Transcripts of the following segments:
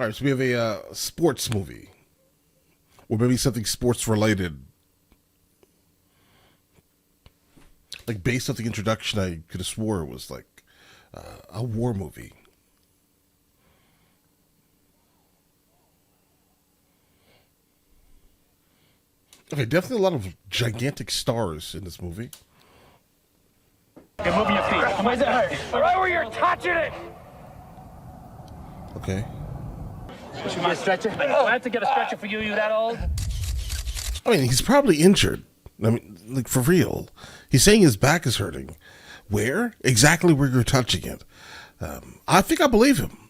All right, so we have a sports movie, or maybe something sports related. Like based off the introduction, I could have swore it was like a war movie. Okay, definitely a lot of gigantic stars in this movie. Okay, move your feet. Where's it hurt? Right where you're touching it. Okay. Should we get a stretcher? I have to get a stretcher for you. You that old? I mean, he's probably injured. I mean, like for real. He's saying his back is hurting. Where? Exactly where you're touching it. I think I believe him.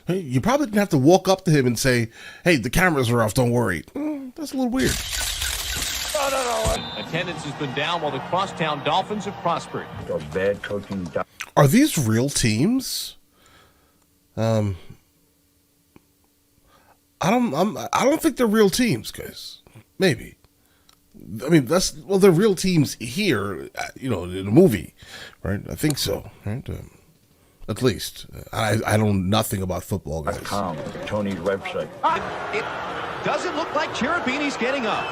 Hey, you probably didn't have to walk up to him and say, hey, the cameras are off, don't worry. That's a little weird. Attendance has been down while the crosstown Dolphins have prospered. Bad coaching. Are these real teams? I don't think they're real teams, guys. Maybe. I mean, they're real teams here, in a movie, right? I think so, right? At least. I know nothing about football, guys. Tony's website. It doesn't look like Cherubini's getting up.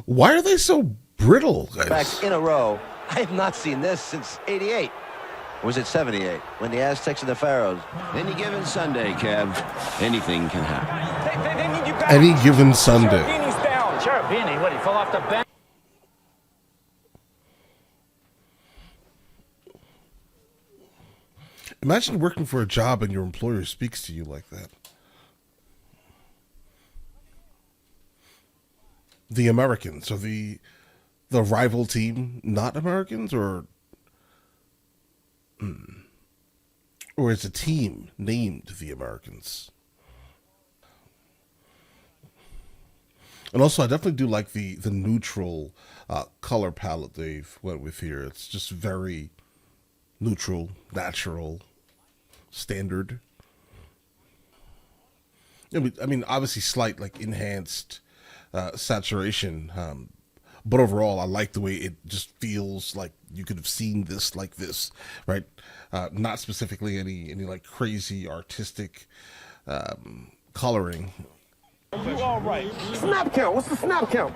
Why are they so brittle, guys? Backs in a row. I have not seen this since '88. Or was it '78 when the Aztecs and the Pharaohs? Any given Sunday, Kev, anything can happen. They need you back. Any given Sunday. Cherubini's down. Cherubini, what? He fell off the bench. Imagine working for a job and your employer speaks to you like that. The Americans, or the rival team not Americans, or is a team named the Americans? And also, I definitely do like the neutral color palette they've went with here. It's just very neutral, natural, standard. I mean, obviously slight, like, enhanced saturation, but overall I like the way it just feels like you could have seen this like this, right? Not specifically any like crazy artistic coloring. You all right? Snap count. What's the snap count?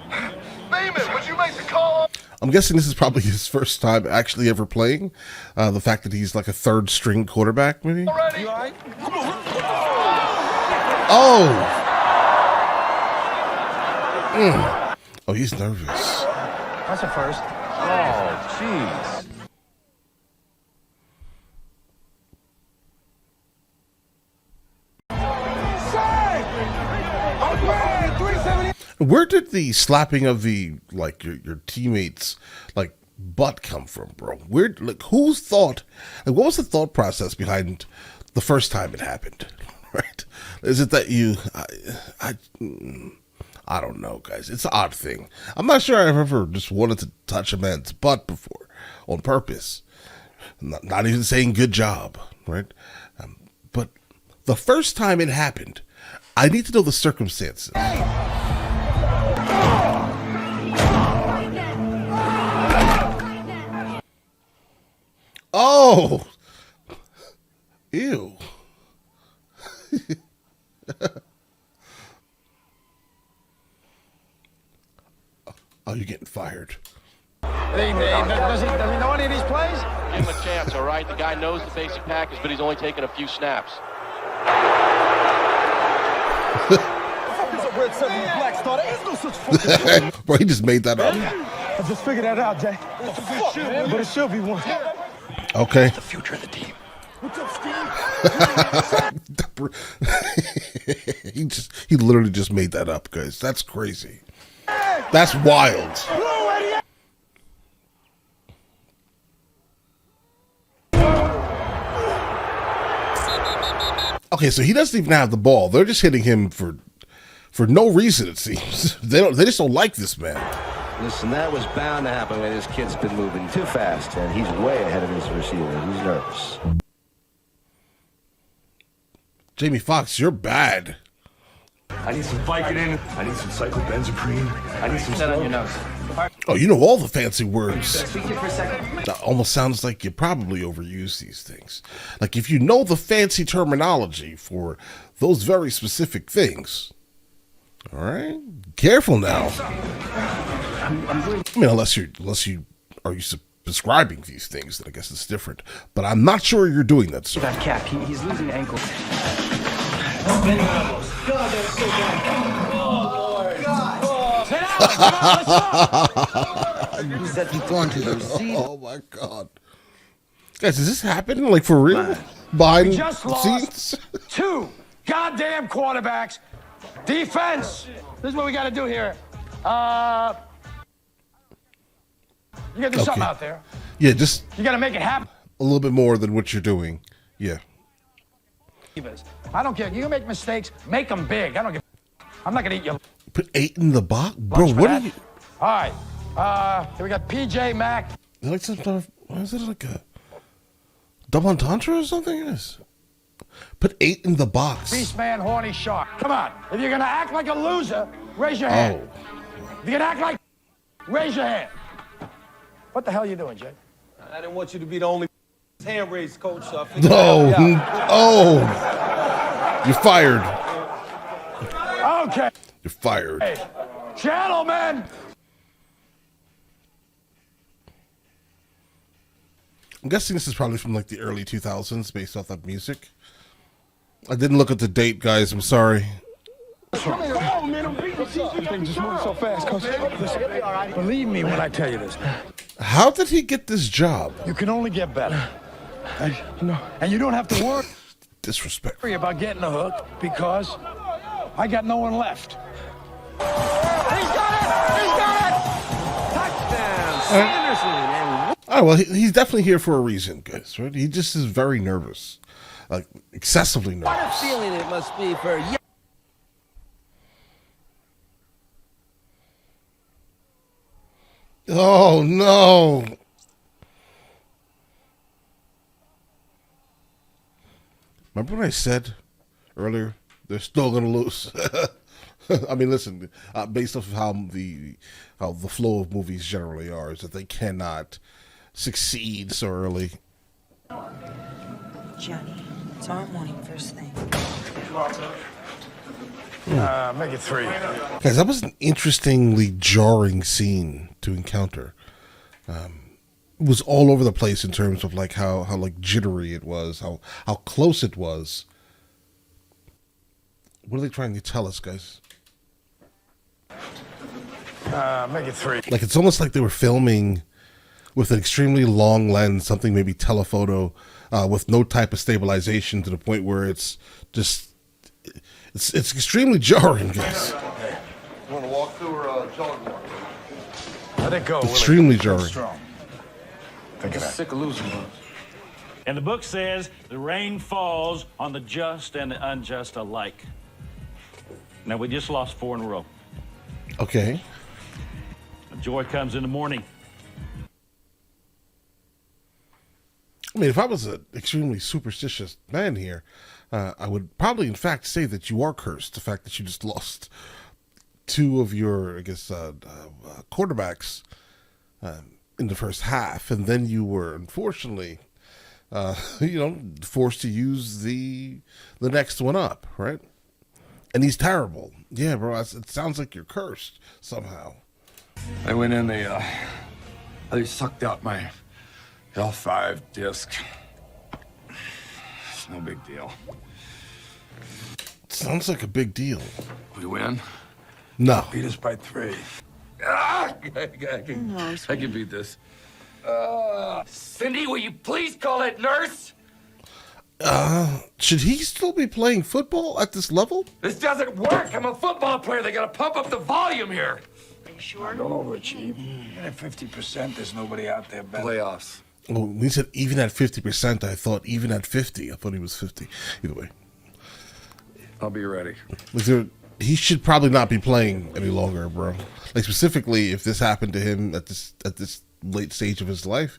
Famous, would you make the call? I'm guessing this is probably his first time actually ever playing. The fact that he's like a third string quarterback, maybe. Already? You all right? Oh. Oh, he's nervous. That's a first. Oh, jeez. Where did the slapping of the your teammates butt come from, bro? Where whose thought? What was the thought process behind the first time it happened? Right? Is it that you? I don't know, guys. It's an odd thing. I'm not sure I've ever just wanted to touch a man's butt before on purpose. Not even saying good job, right? But the first time it happened, I need to know the circumstances. Oh, ew. Oh, you're getting fired. Does he know any of these plays? Give him a chance, all right? The guy knows the basic package, but he's only taken a few snaps. Bro, he just made that up. I just figured that out, Jay. But it should be one. Okay. The future of the team. What's up, Steve? he literally just made that up, guys. That's crazy. That's wild. Okay, so he doesn't even have the ball. They're just hitting him for no reason, it seems. They just don't like this man. Listen, that was bound to happen when this kid's been moving too fast, and he's way ahead of his receiver. He's nervous. Jamie Foxx, you're bad. I need some Vicodin. I need some cyclobenzaprine. I need some... Set on your nose. Oh, you know all the fancy words. That almost sounds like you probably overuse these things. Like if you know the fancy terminology for those very specific things. All right, careful now. I mean, unless you are used to prescribing these things, then I guess it's different. But I'm not sure you're doing that, sir. That cap, he's losing ankle. Oh my God, guys, does this happen like for real? Behind We just the lost scenes? 2 goddamn quarterbacks. Defense. This is what we got to do here. You got to do something out there. Yeah, just You got to make it happen. a little bit more than what you're doing. Yeah. I don't care. You make mistakes, make them big. I don't give. I'm not gonna eat your Put 8 in the box, bro. lunch for What that. are you? All right. Here we got PJ Mack. Is it like some sort of, is it like a double entendre or something? Yes. Put 8 in the box. Beast Man, Horny Shark. Come on. If you're gonna act like a loser, raise your hand. Oh. If you're gonna act like, raise your hand. What the hell are you doing, Jay? I didn't want you to be the only hand raised, coach. So I figured No. I'd help you out. Oh. You're fired. Okay. You're fired. Hey, gentlemen. I'm guessing this is probably from like the early 2000s based off that music. I didn't look at the date, guys. I'm sorry. Just moving so fast, Coach. Listen, believe me when I tell you this. How did he get this job? You can only get better. And you don't have to Disrespect. worry about getting a hook because I got no one left. He's got it! Touchdown, Sanderson. And All right, well, he's definitely here for a reason, guys, right? He just is very nervous. Like, excessively what a nervous. feeling it must be for you. Oh, no. Remember what I said earlier? They're still going to lose. I mean, listen, based off of how the flow of movies generally are, is that they cannot succeed so early. Johnny, tomorrow morning, first thing. Make it 3. Guys, that was an interestingly jarring scene to encounter. It was all over the place in terms of like how like jittery it was, how close it was. What are they trying to tell us, guys? Make it 3. Like it's almost like they were filming with an extremely long lens, something maybe telephoto, with no type of stabilization to the point where it's just it's extremely jarring, guys. You want to walk through or jog more? Let it go. Extremely jarring. Strong. Think of that. Sick of losing. And the book says the rain falls on the just and the unjust alike. Now, we just lost 4 in a row. Okay. Joy comes in the morning. I mean, if I was an extremely superstitious man here, I would probably, in fact, say that you are cursed. The fact that you just lost 2 of your, I guess, quarterbacks in the first half, and then you were, unfortunately, forced to use the next one up, right? And he's terrible. Yeah, bro, it sounds like you're cursed somehow. I went in, they sucked out my L5 disc. It's no big deal. Sounds like a big deal. We win? No. Beat us by 3. I can beat this. Cindy, will you please call it nurse? Should he still be playing football at this level? This doesn't work. I'm a football player. They gotta pump up the volume here. Are you sure? Don't overachieve. Even at 50%, there's nobody out there better. Playoffs. Well, when he said even at 50%, I thought even at 50. I thought he was 50. Either way. I'll be ready. He should probably not be playing any longer, bro. Like specifically, if this happened to him at this late stage of his life,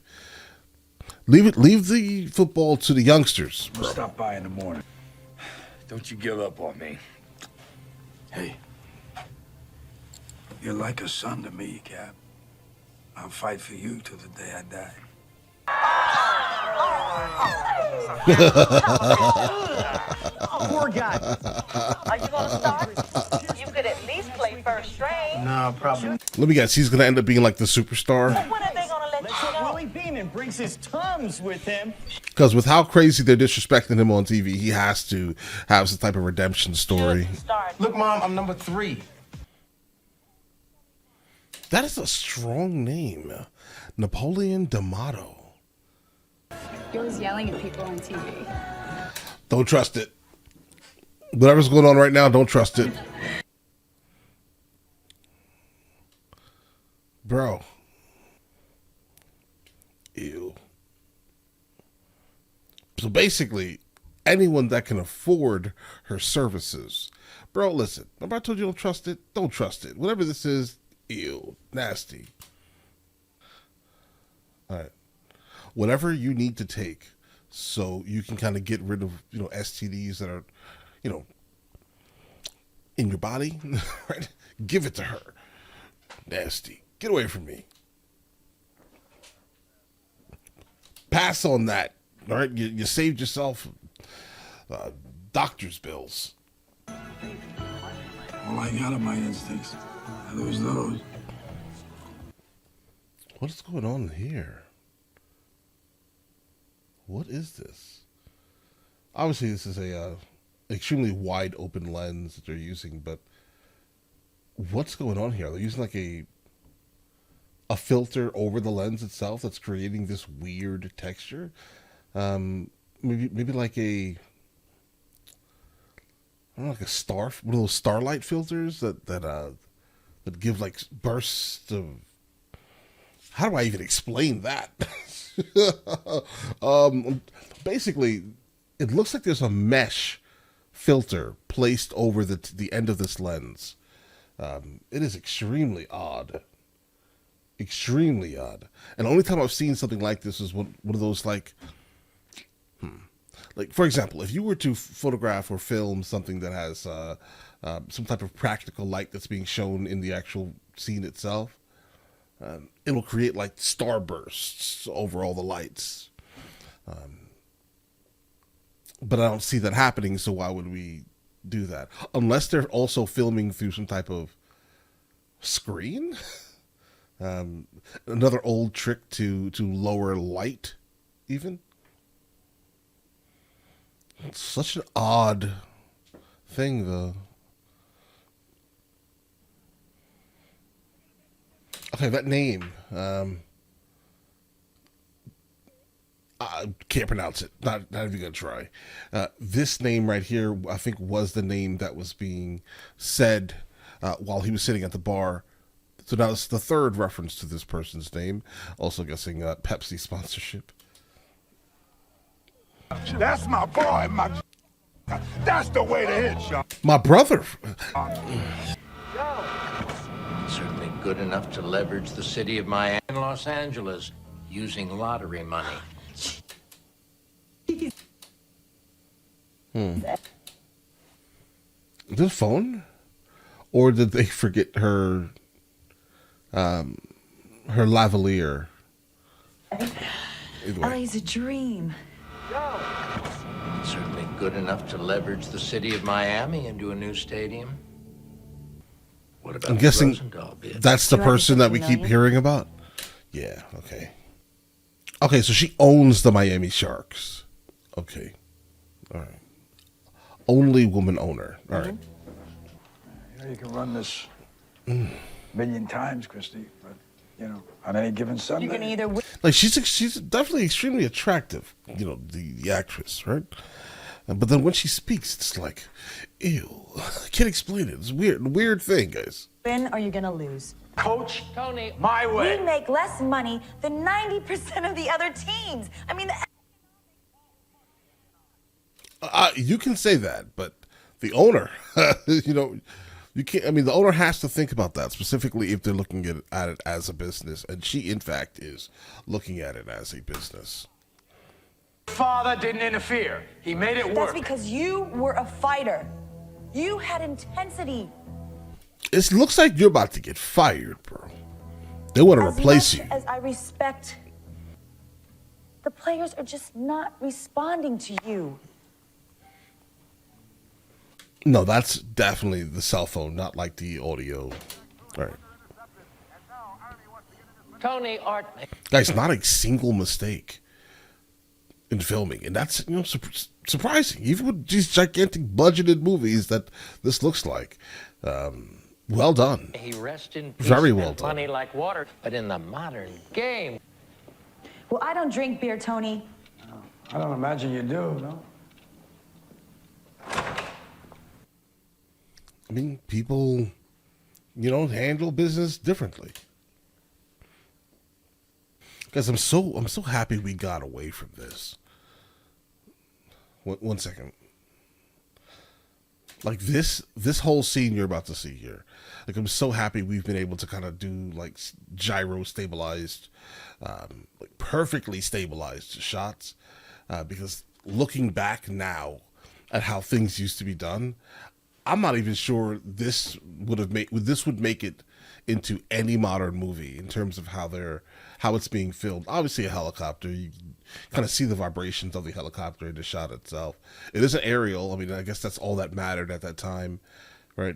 leave the football to the youngsters, bro. We'll stop by in the morning. Don't you give up on me. Hey, you're like a son to me, Cap. I'll fight for you till the day I die. Poor guy. Are you gonna start? You could at least play first string. No, probably. Let me guess, he's gonna end up being like the superstar. When are they gonna let you know? Willie Beeman brings his tums with him. Because with how crazy they're disrespecting him on TV, he has to have some type of redemption story. Look, Mom, I'm number 3. That is a strong name. Napoleon D'Amato. He was yelling at people on TV. Don't trust it. Whatever's going on right now, don't trust it. Bro. Ew. So basically, anyone that can afford her services. Bro, listen. Remember I told you don't trust it? Don't trust it. Whatever this is, ew. Nasty. All right. Whatever you need to take so you can kind of get rid of, STDs that are, in your body, right? Give it to her. Nasty. Get away from me. Pass on that. All right? You saved yourself doctor's bills. All I got are my instincts. I lose those. What is going on here? What is this? Obviously, this is a extremely wide open lens that they're using, but what's going on here? They're using like a filter over the lens itself that's creating this weird texture. Maybe like I don't know, like one of those starlight filters that give like bursts of. How do I even explain that? Basically, it looks like there's a mesh filter placed over the end of this lens. It is extremely odd. Extremely odd. And the only time I've seen something like this is one of those like for example, if you were to photograph or film something that has some type of practical light that's being shown in the actual scene itself, it will create like starbursts over all the lights. But I don't see that happening, so why would we do that? Unless they're also filming through some type of screen? Another old trick to lower light, even? It's such an odd thing, though. Okay, that name. I can't pronounce it. Not even gonna try. This name right here, I think, was the name that was being said while he was sitting at the bar. So now it's the third reference to this person's name. Also guessing Pepsi sponsorship. That's my boy, that's the way to hit, Sean. My brother. Certainly good enough to leverage the city of Miami and Los Angeles using lottery money. Is this phone? Or did they forget her lavalier? LA's a dream. Certainly good enough to leverage the city of Miami into a new stadium. What about I'm guessing Rosendahl bid? that's the person that we keep hearing about? Yeah, okay. Okay, so she owns the Miami Sharks. Okay. All right. Only woman owner. All right. You can run this a million times, Christy, but, on any given Sunday. You can either win. Like, she's definitely extremely attractive, the actress, right? But then when she speaks, it's like, ew. I can't explain it. It's weird thing, guys. Win or you're gonna lose. Coach, Tony, my way. We make less money than 90% of the other teams. I mean, you can say that, but the owner, you can't. I mean, the owner has to think about that, specifically if they're looking at it as a business, and she, in fact, is looking at it as a business. Father didn't interfere. He made it work. that's because you were a fighter. You had intensity. It looks like you're about to get fired, bro. They want to replace you. As I respect, the players are just not responding to you. No, that's definitely the cell phone, not like the audio. All right. Tony Art. Guys, not a single mistake in filming. And that's, surprising. Even with these gigantic budgeted movies that this looks like. Well done. He rests in peace. Very well done. Money like water, but in the modern game. Well, I don't drink beer, Tony. I don't imagine you do, no? I mean, people, handle business differently. Guys, I'm so happy we got away from this. One second. Like this whole scene you're about to see here. Like, I'm so happy we've been able to kind of do like gyro stabilized, like perfectly stabilized shots. Because looking back now at how things used to be done, I'm not even sure this would make it into any modern movie in terms of how it's being filmed. Obviously, a helicopter, you kind of see the vibrations of the helicopter in the shot itself. It is an aerial. I mean, I guess that's all that mattered at that time, right?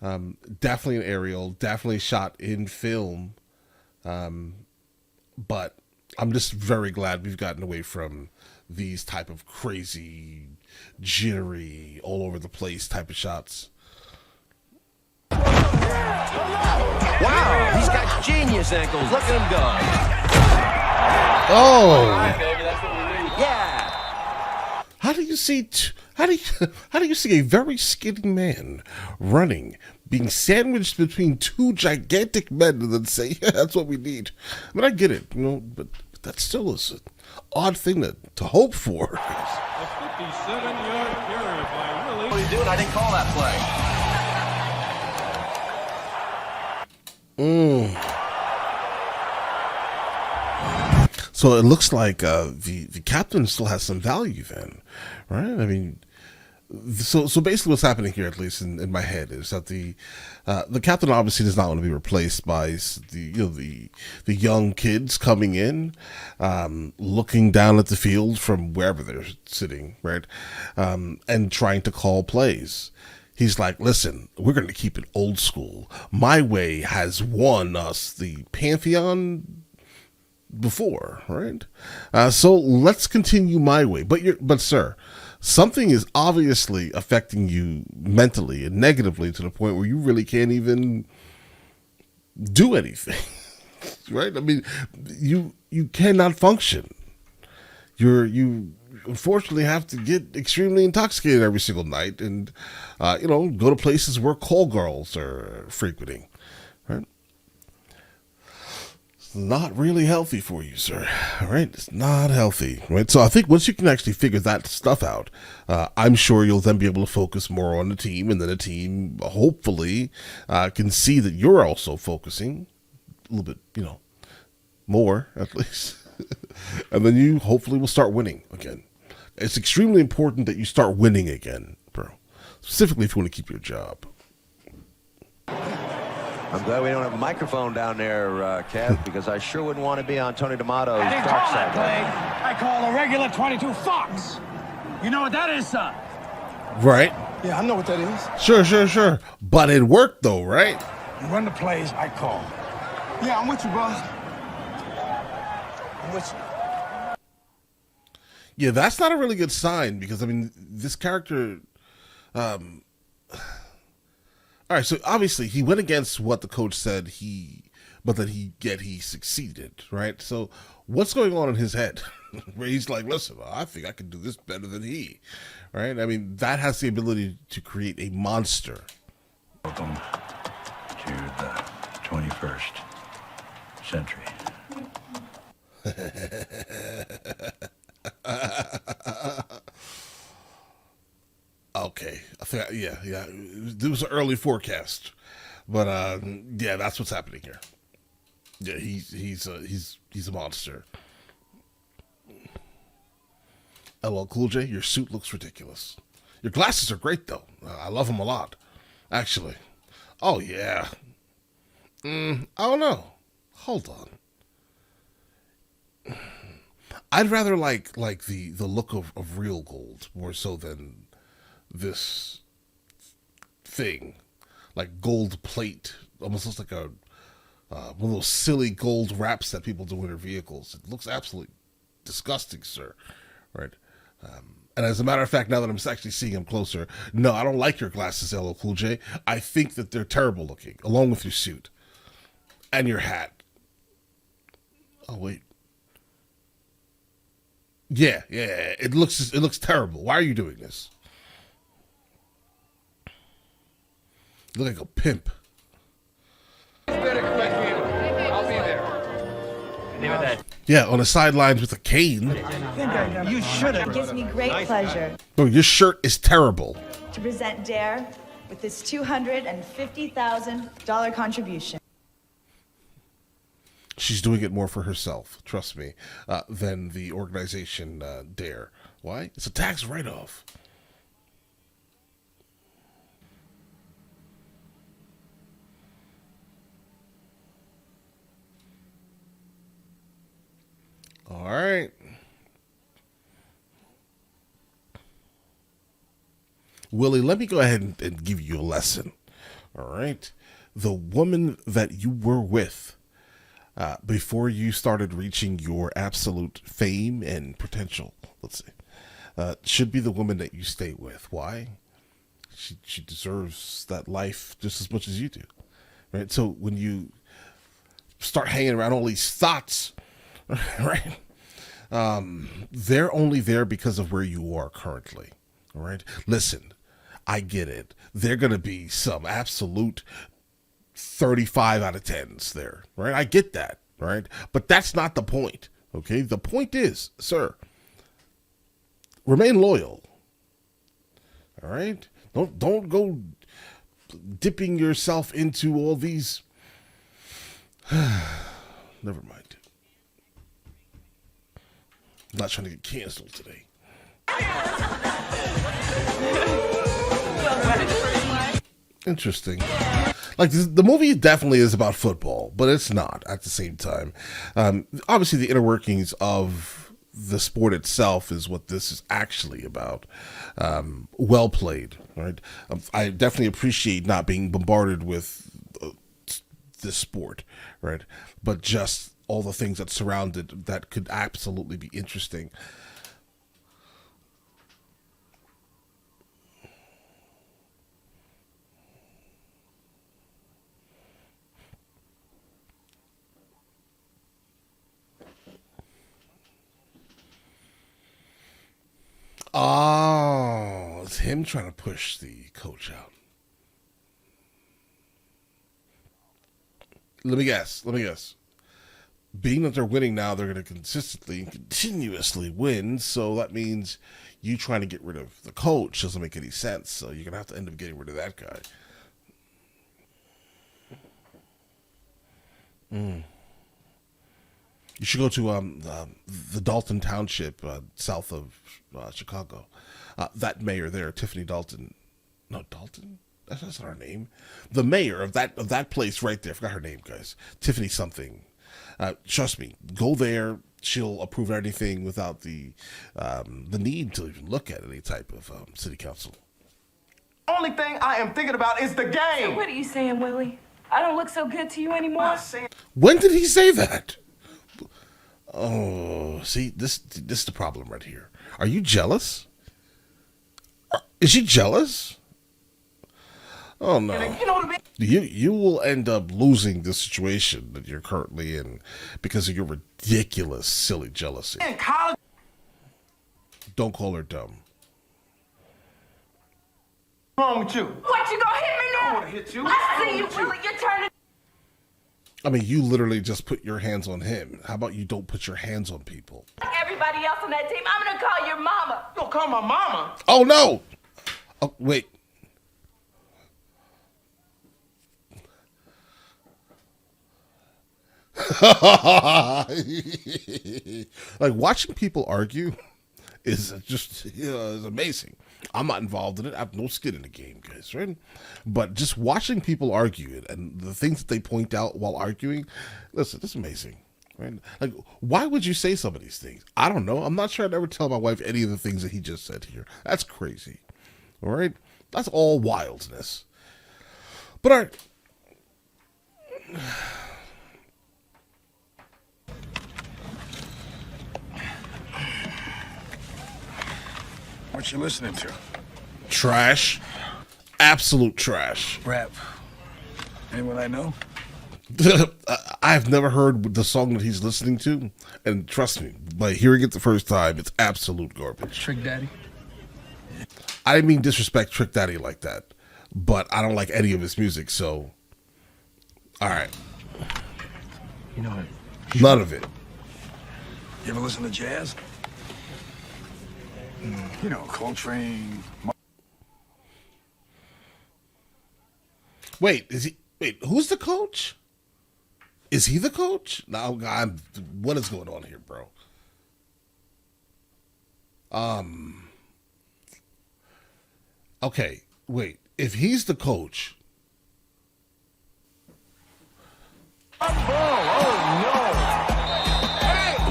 Definitely an aerial, definitely shot in film. But I'm just very glad we've gotten away from these type of crazy, jittery, all over the place type of shots. Wow, he's got genius ankles. Look at him go. Oh. Yeah. How do you see a very skinny man running, being sandwiched between two gigantic men, and then say, "Yeah, that's what we need"? I mean, I get it, but that still is an odd thing to hope for. A 57-yard carry by Willie. What are you doing? I didn't call that play. So it looks like the captain still has some value then, right? I mean, so basically what's happening here, at least in my head, is that the captain obviously does not want to be replaced by the young kids coming in, looking down at the field from wherever they're sitting, right, and trying to call plays. He's like, listen, we're going to keep it old school. My way has won us the Pantheon before, right? So let's continue my way. But sir, something is obviously affecting you mentally and negatively to the point where you really can't even do anything, right? I mean, you cannot function. You unfortunately have to get extremely intoxicated every single night and, go to places where call girls are frequenting, right? It's not really healthy for you, sir, all right? It's not healthy, right? So I think once you can actually figure that stuff out, I'm sure you'll then be able to focus more on the team, and then the team hopefully can see that you're also focusing a little bit, more at least. And then you hopefully will start winning again. It's extremely important that you start winning again, bro. Specifically if you want to keep your job. I'm glad we don't have a microphone down there, Kev, because I sure wouldn't want to be on Tony D'Amato's I didn't dark call that side. play. I call a regular 22 Fox. You know what that is, son? Right. Yeah, I know what that is. Sure. But it worked though, right? You run the plays I call. Yeah, I'm with you, boss. I'm with you. Yeah, that's not a really good sign because, I mean, this character... all right, so obviously he went against what the coach said he succeeded, right? So what's going on in his head? Where he's like, listen, I think I can do this better than he, right? I mean, that has the ability to create a monster. Welcome to the 21st century. Okay, I think yeah. It was an early forecast, but yeah, that's what's happening here. Yeah, he's a monster. LL Cool J, your suit looks ridiculous. Your glasses are great though. I love them a lot, actually. Oh yeah. I don't know. Hold on. I'd rather like the look of real gold more so than this thing. Like gold plate. Almost looks like one of those silly gold wraps that people do in their vehicles. It looks absolutely disgusting, sir. Right? And as a matter of fact, now that I'm actually seeing them closer, no, I don't like your glasses, LL Cool J. I think that they're terrible looking, along with your suit and your hat. Oh wait. Yeah, it looks terrible. Why are you doing this? You look like a pimp. I'll be there. Yeah, on the sidelines with a cane. You should have. It gives me great pleasure Oh, your shirt is terrible. to present Dare with this $250,000 contribution. She's doing it more for herself, trust me, than the organization Dare. Why? It's a tax write-off. All right. Willie, let me go ahead and give you a lesson. All right. The woman that you were with before you started reaching your absolute fame and potential, let's say, should be the woman that you stay with. Why? She deserves that life just as much as you do. Right? So when you start hanging around all these thoughts, right? They're only there because of where you are currently. All right. Listen, I get it. They're going to be some absolute 35 out of 10s there. Right. I get that. Right. But that's not the point. Okay. The point is, sir, remain loyal. All right. Don't go dipping yourself into all these. Never mind. I'm not trying to get canceled today. Interesting. Like the movie definitely is about football, but it's not at the same time. Obviously, the inner workings of the sport itself is what this is actually about. Well played, right? I definitely appreciate not being bombarded with this sport, right? But just all the things that surround it that could absolutely be interesting. Oh, it's him trying to push the coach out. Let me guess. Being that they're winning now, they're going to consistently and continuously win. So that means you trying to get rid of the coach doesn't make any sense. So you're going to have to end up getting rid of that guy. You should go to the Dalton Township south of Chicago. That mayor there, Tiffany Dalton. No, Dalton? That's not her name. The mayor of that place right there. I forgot her name, guys. Tiffany something. Trust me, go there. She'll approve anything without the need to even look at any type of city council. Only thing I am thinking about is the game. So what are you saying, Willie? I don't look so good to you anymore? When did he say that? Oh, see, this is the problem right here. Are you jealous? Is she jealous? Oh no! You know what I mean? You will end up losing the situation that you're currently in because of your ridiculous, silly jealousy. In college. Don't call her dumb. What's wrong with you? What, you gonna hit me now? I want to hit you. I see you, Willie. You're turning. I mean, you literally just put your hands on him. How about you don't put your hands on people? Like everybody else on that team, I'm gonna call your mama. You gonna call my mama? Oh no! Oh wait. Like watching people argue is just is amazing. I'm not involved in it. I have no skin in the game, guys, right? But just watching people argue and the things that they point out while arguing, listen, it's amazing. Right? Like, why would you say some of these things? I don't know. I'm not sure I'd ever tell my wife any of the things that he just said here. That's crazy. All right? That's all wildness. But all right. What you listening to? Trash. Absolute trash. Rap. Anyone I know? I've never heard the song that he's listening to, and trust me, by hearing it the first time, it's absolute garbage. Trick Daddy? I didn't mean disrespect Trick Daddy like that, but I don't like any of his music, so all right. You know what? None of it. You ever listen to jazz? You know, Coltrane. Wait, who's the coach? Is he the coach? No, what is going on here, bro? Okay, wait. If he's the coach.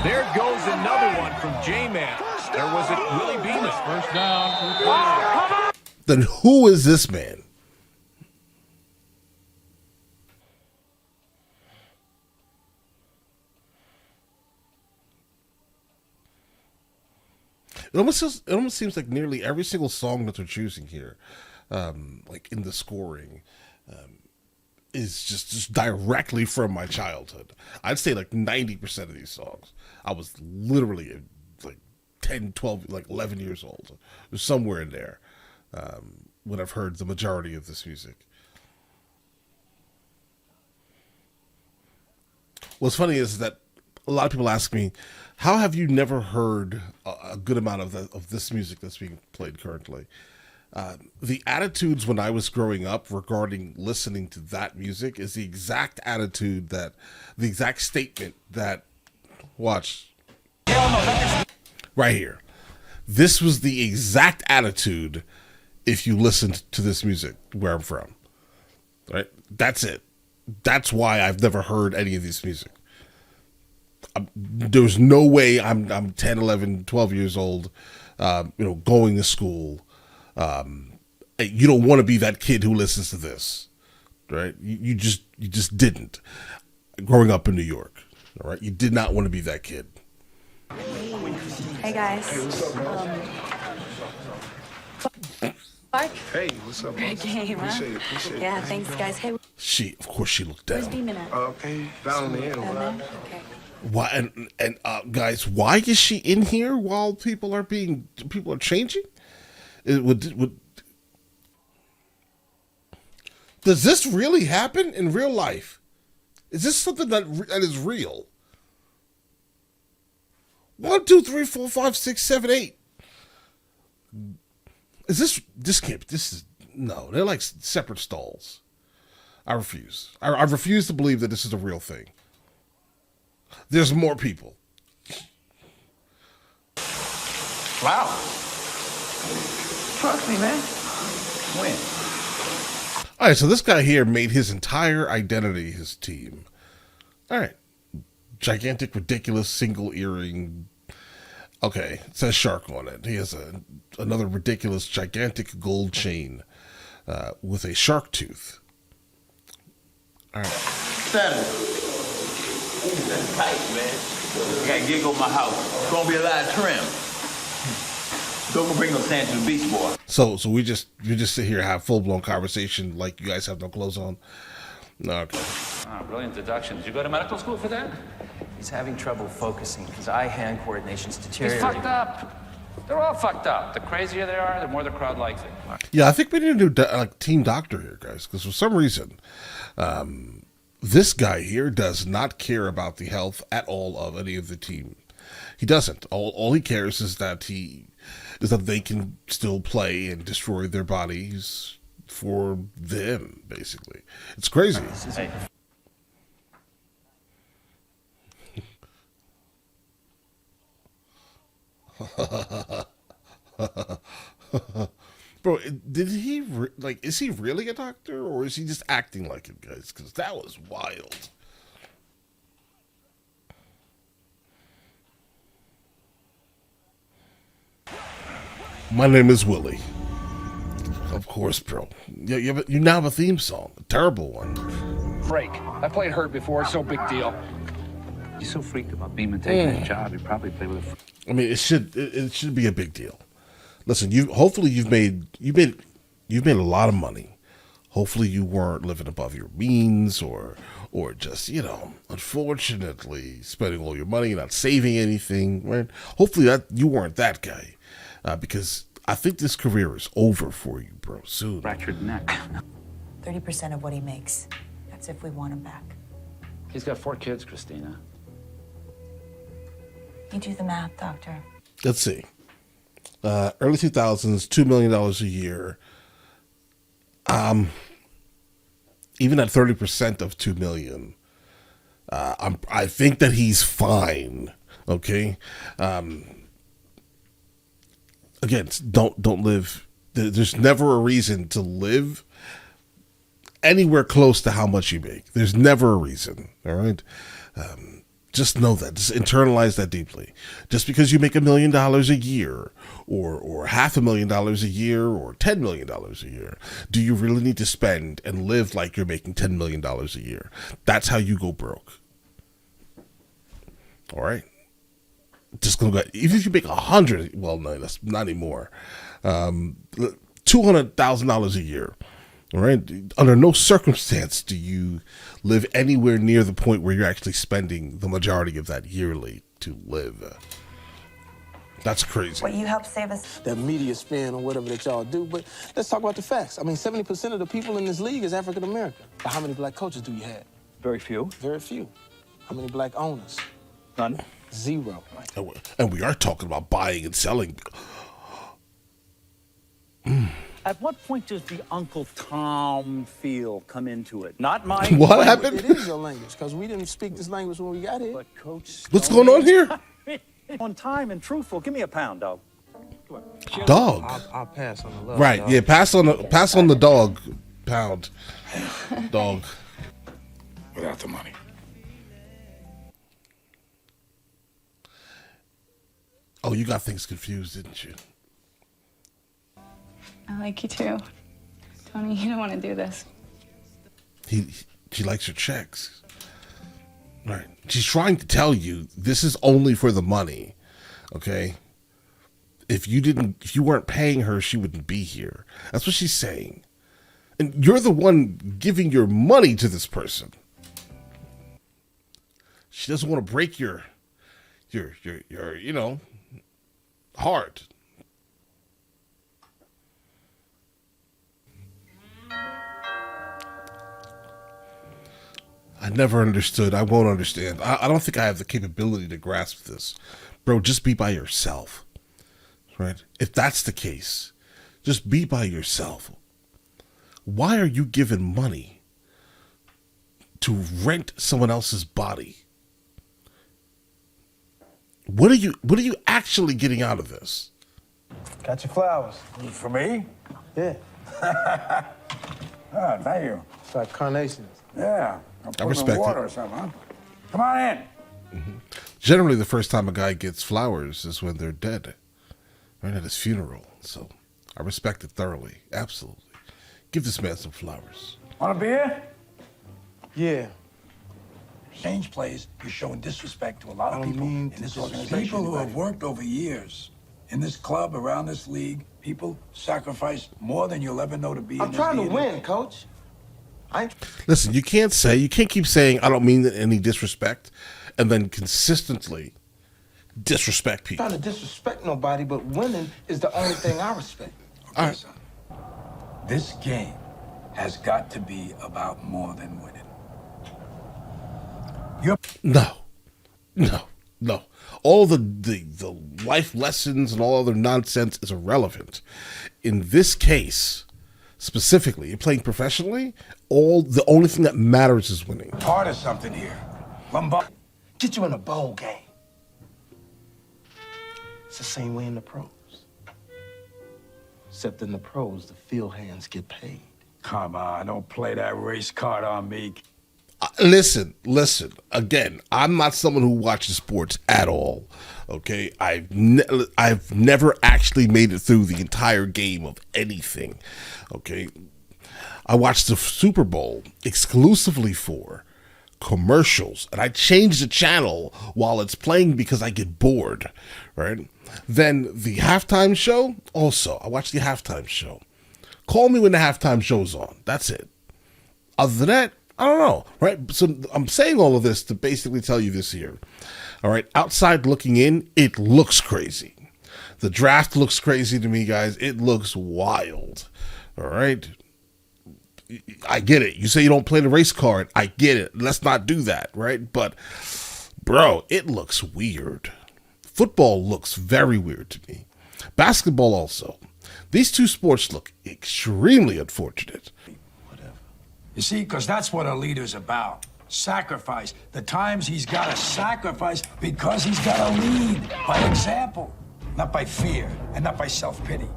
There goes another one from J-Man. Or was it Willie Beamus? First down. Then who is this man? It almost seems like nearly every single song that they're choosing here, like in the scoring, is just directly from my childhood. I'd say like 90% of these songs, I was literally like 10, 12, like 11 years old, somewhere in there, when I've heard the majority of this music. What's funny is that a lot of people ask me, how have you never heard a good amount of this music that's being played currently? The attitudes when I was growing up regarding listening to that music is the exact statement that, watch, right here. This was the exact attitude if you listened to this music where I'm from. Right? That's it. That's why I've never heard any of this music. There's no way I'm 10, 11, 12 years old, going to school. You don't want to be that kid who listens to this, right? You just didn't. Growing up in New York, all right? You did not want to be that kid. Hey guys. Clark? Hey, what's up? Great game, huh? Appreciate it. Yeah, thanks guys. Hey, Of course she looked down. where's Beeman at? Okay, down there. Down there? Okay. Why and guys, why is she in here while people are changing? Does this really happen in real life? Is this something that is real? 1, 2, 3, 4, 5, 6, 7, 8. Is this can't? This is no. They're like separate stalls. I refuse. I refuse to believe that this is a real thing. There's more people. Wow. Trust me, man. Win. All right, so this guy here made his entire identity his team. All right. Gigantic, ridiculous, single earring. Okay, it says shark on it. He has another ridiculous, gigantic gold chain with a shark tooth. All right. Saturday. That's tight, man. I got a gig on my house. It's gonna be a lot of trim. Don't bring no sand to the beach, boy. So we just sit here and have full blown conversation like you guys have no clothes on. Okay. Ah, brilliant deduction. Did you go to medical school for that? He's having trouble focusing. His eye-hand coordination's He's deteriorating. fucked up. They're all fucked up. The crazier they are, the more the crowd likes it. Yeah, I think we need to do team doctor here, guys, because for some reason, this guy here does not care about the health at all of any of the team. He doesn't. All he cares is that they can still play and destroy their bodies for them, basically. It's crazy. Hey. Bro, did he is he really a doctor, or is he just acting like it, guys? Because that was wild. My name is Willie. Of course, bro. You now have a theme song. A terrible one. Break. I played hurt before. It's no big deal. You're so freaked about Beeman taking his job, you probably play with a... I mean, it should be a big deal. Listen, hopefully you've made a lot of money. Hopefully you weren't living above your means or just, unfortunately spending all your money, not saving anything, right? Hopefully that you weren't that guy. Because I think this career is over for you, bro, soon. Fractured neck. 30% of what he makes. That's if we want him back. He's got 4 kids, Christina. You do the math, doctor. Let's see. Early 2000s, $2 million a year. Even at 30% of $2 million, I think that he's fine. Okay. Again, don't live. There's never a reason to live anywhere close to how much you make. There's never a reason. All right. Just know that. Just internalize that deeply. Just because you make $1 million a year, or $500,000 a year, or $10 million a year, do you really need to spend and live like you're making $10 million a year? That's how you go broke. All right. Just gonna go. Even if you make 100, well, no, that's not anymore. $200,000 a year. All right. Under no circumstance do you live anywhere near the point where you're actually spending the majority of that yearly to live. That's crazy. What you help save us? That media spin or whatever that y'all do. But let's talk about the facts. I mean, 70% of the people in this league is African American. How many black coaches do you have? Very few. Very few. How many black owners? None. 0. And we are talking about buying and selling. At what point does the Uncle Tom feel come into it? Not my... What happened? It is your language, because we didn't speak this language when we got here. But Coach... What's going on here? On time and truthful. Give me a pound, dog. Dog. I'll pass on the love. Right. Dog. Yeah. Pass on the dog pound. Dog. Without the money. Oh, you got things confused, didn't you? I like you too. Tony, you don't want to do this. She likes her checks. Right. She's trying to tell you this is only for the money. Okay? If you weren't paying her, she wouldn't be here. That's what she's saying. And you're the one giving your money to this person. She doesn't want to break your heart. I never understood. I won't understand. I don't think I have the capability to grasp this. Bro, just be by yourself. Right? If that's the case, just be by yourself. Why are you giving money to rent someone else's body? What are you actually getting out of this? Got your flowers. For me? Yeah. Oh, thank you. It's like carnations. Yeah. I respect it. Water or something, huh? Come on in. Mm-hmm. Generally, the first time a guy gets flowers is when they're dead, right at his funeral. So I respect it thoroughly. Absolutely. Give this man some flowers. Want a beer? Yeah. Change plays, you're showing disrespect to a lot of people in this organization. People who have worked over years in this club, around this league, people sacrifice more than you'll ever know to be in I'm this trying to league. win, Coach. Listen, you can't keep saying, I don't mean any disrespect, and then consistently disrespect people. I'm trying to disrespect nobody, but winning is the only thing I respect. Okay, right. Son. This game has got to be about more than winning. No. All the life lessons and all other nonsense is irrelevant. In this case, specifically, you're playing professionally, the only thing that matters is winning. Part of something here. Lombard. Get you in a bowl game. the same way in the pros. Except in the pros, the field hands get paid. Come on, don't play that race card on me. Listen. Again, I'm not someone who watches sports at all. Okay, I've never actually made it through the entire game of anything. Okay, I watched the Super Bowl exclusively for commercials, and I change the channel while it's playing because I get bored. Right? Then the halftime show. Also, I watch the halftime show. Call me when the halftime show's on. That's it. Other than that, I don't know, right? So I'm saying all of this to basically tell you this here. All right, outside looking in, it looks crazy. The draft looks crazy to me, guys. It looks wild. All right. I get it. You say you don't play the race card. I get it. Let's not do that, right? But, bro, it looks weird. Football looks very weird to me. Basketball also. These two sports look extremely unfortunate. You see, because that's what a leader's about. Sacrifice. The times he's got to sacrifice because he's got to lead by example, not by fear and not by self-pity.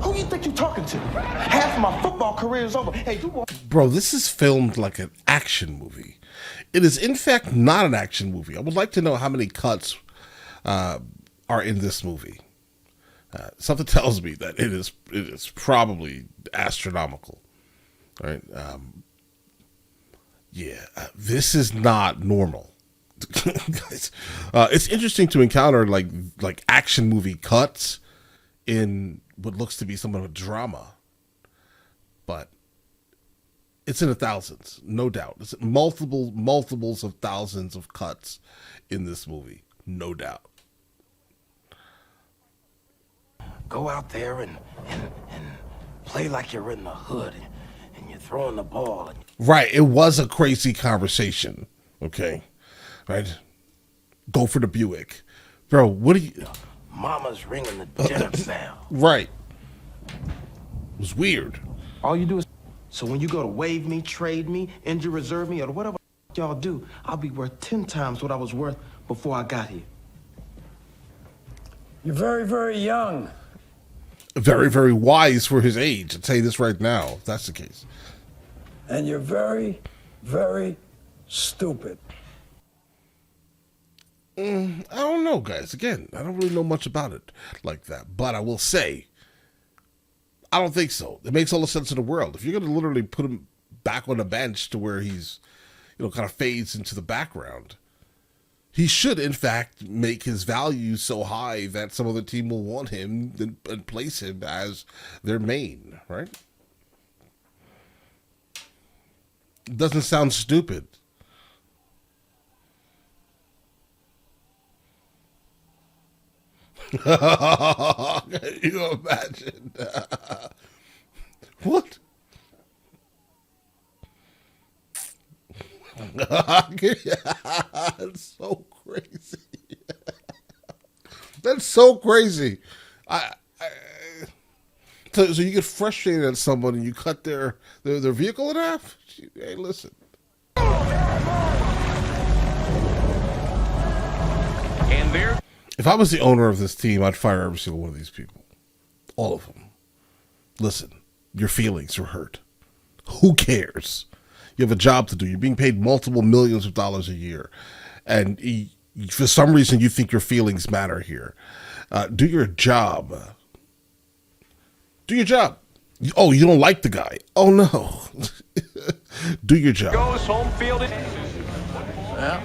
Who you think you're talking to? Half of my football career is over. Hey, Bro, this is filmed like an action movie. It is, in fact, not an action movie. I would like to know how many cuts are in this movie. Something tells me that it is probably astronomical. Right? This is not normal. Guys, it's interesting to encounter like action movie cuts in what looks to be somewhat of a drama, but it's in the thousands, no doubt. It's multiples of thousands of cuts in this movie, no doubt. go out there and play like you're in the hood and you're throwing the ball. Right. It was a crazy conversation. Okay. Right. Go for the Buick. Bro, what are you... Mama's ringing the dinner bell. Right. It was weird. All you do is... So when you go to waive me, trade me, injure reserve me, or whatever y'all do, I'll be worth 10 times what I was worth before I got here. You're very, very young. Very, very wise for his age. I'll tell you this right now, if that's the case. And you're very, very stupid. I don't know, guys. Again, I don't really know much about it like that. But I will say, I don't think so. It makes all the sense in the world. If you're going to literally put him back on the bench to where he's, kind of fades into the background, he should, in fact, make his value so high that some other team will want him and place him as their main, right? It doesn't sound stupid. Can you imagine? What? That's so crazy. That's so crazy. So you get frustrated at someone and you cut their vehicle in half? Hey, listen. And there. If I was the owner of this team, I'd fire every single one of these people. All of them. Listen, your feelings are hurt. Who cares? You have a job to do. You're being paid multiple millions of dollars a year. And for some reason, you think your feelings matter here. Do your job. Do your job. Oh, you don't like the guy. Oh, no. Do your job. Goes home field. Well,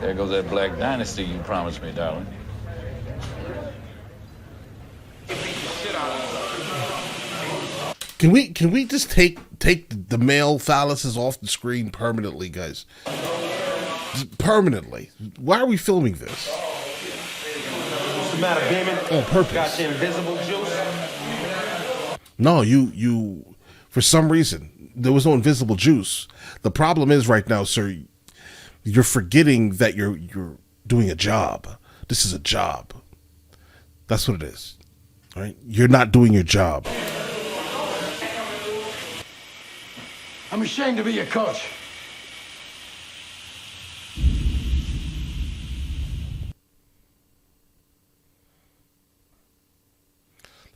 there goes that black dynasty you promised me, darling. Can we just take the male phalluses off the screen permanently, guys? Just permanently. Why are we filming this? What's the matter, Damon? On purpose. Got your invisible juice? No, you for some reason there was no invisible juice. The problem is right now, sir, you're forgetting that you're doing a job. This is a job. That's what it is. All right? You're not doing your job. I'm ashamed to be your coach.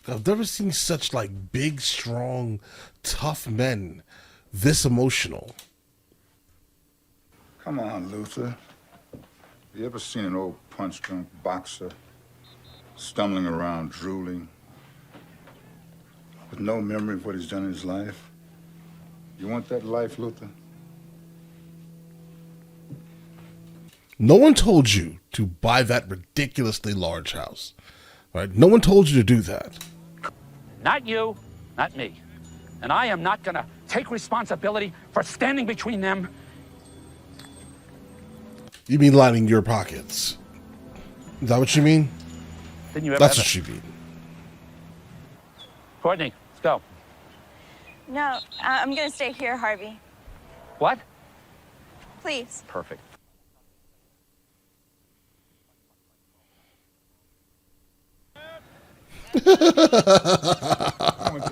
I've never seen such like big, strong, tough men this emotional. Come on, Luther. You ever seen an old punch-drunk boxer stumbling around, drooling, with no memory of what he's done in his life? You want that life, Luther? No one told you to buy that ridiculously large house, right? No one told you to do that. Not you, not me. And I am not gonna take responsibility for standing between them. You mean lining your pockets? Is that what you mean? Didn't you ever That's have what you mean. Courtney, let's go. No, I'm gonna stay here, Harvey. What? Please. Perfect.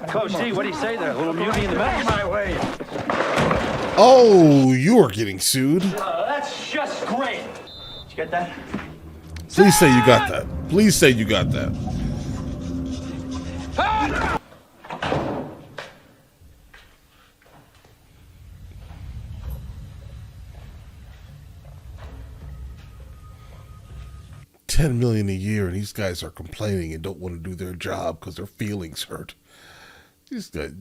Coach D, what do you say there? A little mutiny in the middle? My way. Oh, you are getting sued. That's just great. Did you get that? Please say you got that. Please say you got that. $10 million a year, and these guys are complaining and don't want to do their job because their feelings hurt. These guys,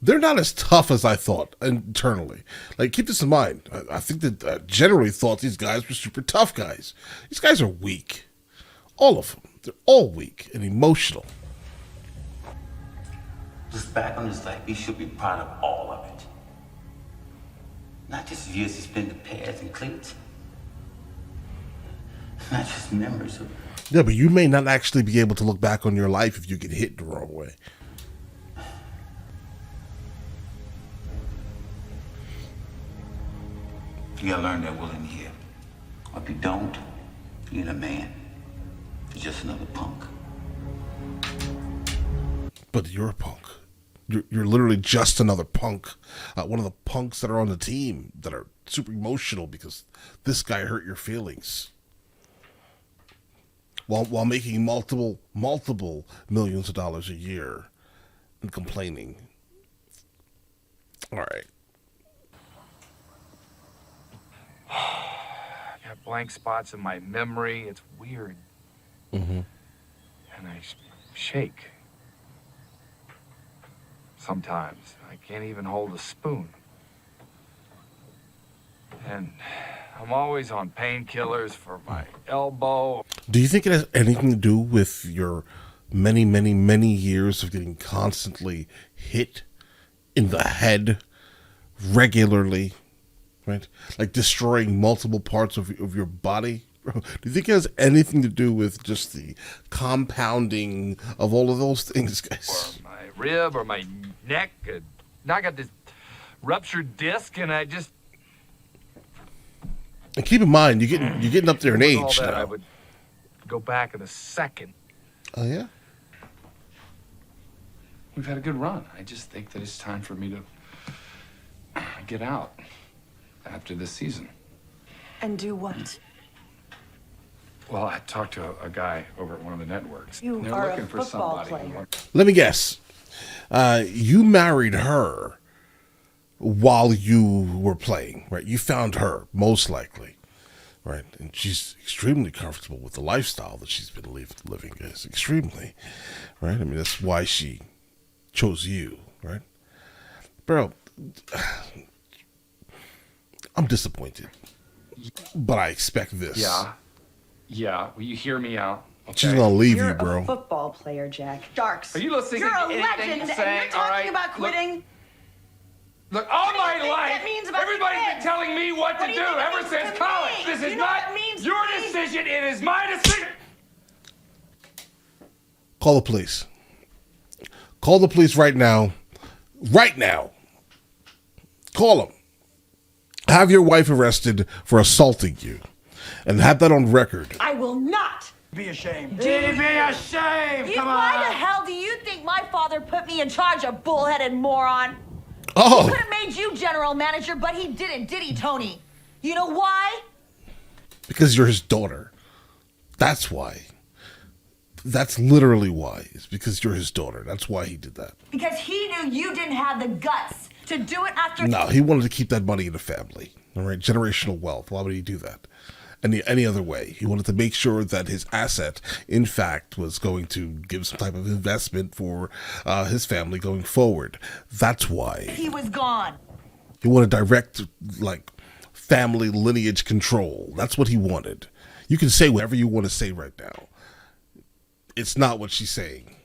they're not as tough as I thought internally. Like, keep this in mind. I think that I generally thought these guys were super tough guys. These guys are weak. All of them. They're all weak and emotional. Look back on his life, he should be proud of all of it. Not just years he spent in pads and cleats. Not just memories of. Yeah, but you may not actually be able to look back on your life if you get hit the wrong way. You gotta learn that will in here. Or if you don't, you ain't a man. You're just another punk. But you're a punk. You're literally just another punk. One of the punks that are on the team that are super emotional because this guy hurt your feelings. While making multiple millions of dollars a year and complaining. All right. I got blank spots in my memory. It's weird. Mm-hmm. And I shake. Sometimes. I can't even hold a spoon. And I'm always on painkillers for my elbow. Do you think it has anything to do with your many, many, many years of getting constantly hit in the head regularly, right? Like destroying multiple parts of your body? Do you think it has anything to do with just the compounding of all of those things, guys? Or my rib or my neck. Now I got this ruptured disc and I just... And keep in mind, you're getting up there in age all that, now. I would go back in a second. Oh, yeah? We've had a good run. I just think that it's time for me to get out after this season. And do what? Well, I talked to a guy over at one of the networks. You They're are looking a for football somebody. player. Let me guess. You married her while you were playing, right? You found her, most likely, right? And she's extremely comfortable with the lifestyle that she's been living. Is extremely, right? I mean, that's why she chose you, right? Bro, I'm disappointed, but I expect this. Yeah. Will you hear me out? Okay. She's gonna leave You're you, bro. a football player, Jack. Sharks. Are you listening You're to a anything legend, I'm and saying? you're All talking right, about quitting. Look, all What do you my think life, that means about everybody's the been kids? telling me what to do do you think it ever means since to college. me? This You is know not what it means to your me? decision. It is my decision. Call the police. Call the police right now. Right now. Call them. Have your wife arrested for assaulting you. And have that on record. I will not. Be ashamed. Do you? Be ashamed. You, Come why the on. hell do you think my father put me in charge, a bullheaded moron? Oh. He could have made you general manager, but he didn't, did he, Tony? You know why? Because you're his daughter. That's why. That's literally why. It's because you're his daughter. That's why he did that. Because he knew you didn't have the guts to do it after... No, he wanted to keep that money in the family. All right, generational wealth. Why would he do that? Any other way? He wanted to make sure that his asset, in fact, was going to give some type of investment for his family going forward. That's why. He was gone. He wanted direct, like, family lineage control. That's what he wanted. You can say whatever you want to say right now. It's not what she's saying.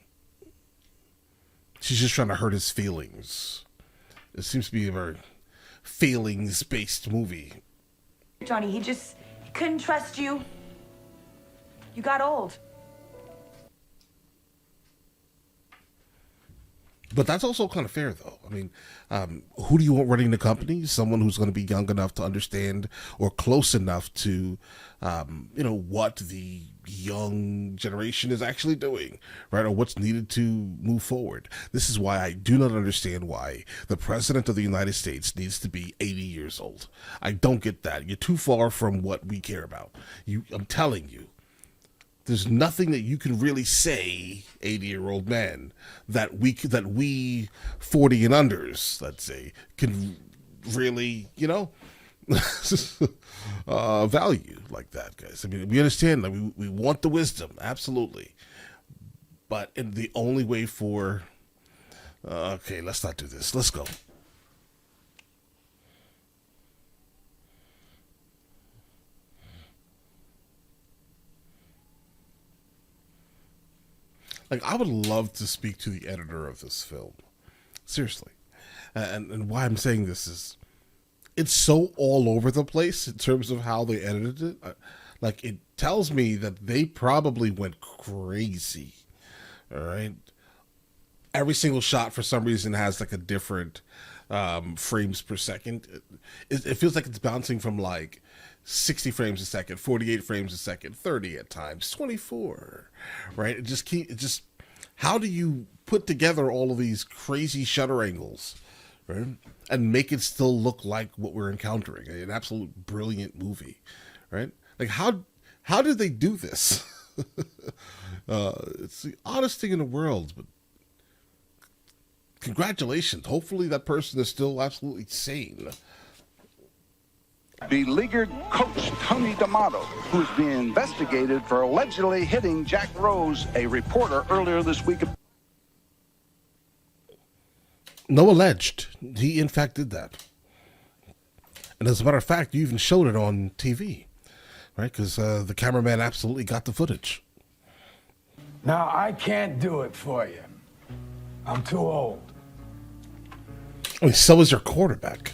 She's just trying to hurt his feelings. It seems to be a very feelings-based movie. Johnny, he couldn't trust you. You got old. But that's also kind of fair, though. I mean, who do you want running the company? Someone who's going to be young enough to understand or close enough to, what the young generation is actually doing, right? Or what's needed to move forward. This is why I do not understand why the president of the United States needs to be 80 years old. I don't get that. You're too far from what we care about. I'm telling you. There's nothing that you can really say, 80-year-old man, that we 40 and unders, let's say, can really, value like that, guys. I mean, we understand that we want the wisdom, absolutely, but in the only way for, okay, let's not do this. Let's go. Like, I would love to speak to the editor of this film. Seriously. And why I'm saying this is, it's so all over the place in terms of how they edited it. Like, it tells me that they probably went crazy. All right? Every single shot, for some reason, has, like, a different frames per second. It feels like it's bouncing from, like, 60 frames a second, 48 frames a second, 30 at times, 24, right? How do you put together all of these crazy shutter angles, right? And make it still look like what we're encountering, an absolute brilliant movie, right? Like, how did they do this? It's the oddest thing in the world, but congratulations. Hopefully that person is still absolutely sane. Beleaguered coach Tony D'Amato, who's being investigated for allegedly hitting Jack Rose, a reporter, earlier this week. No alleged. He, in fact, did that. And as a matter of fact, you even showed it on TV, right? Because the cameraman absolutely got the footage. Now, I can't do it for you. I'm too old. I mean, so is your quarterback.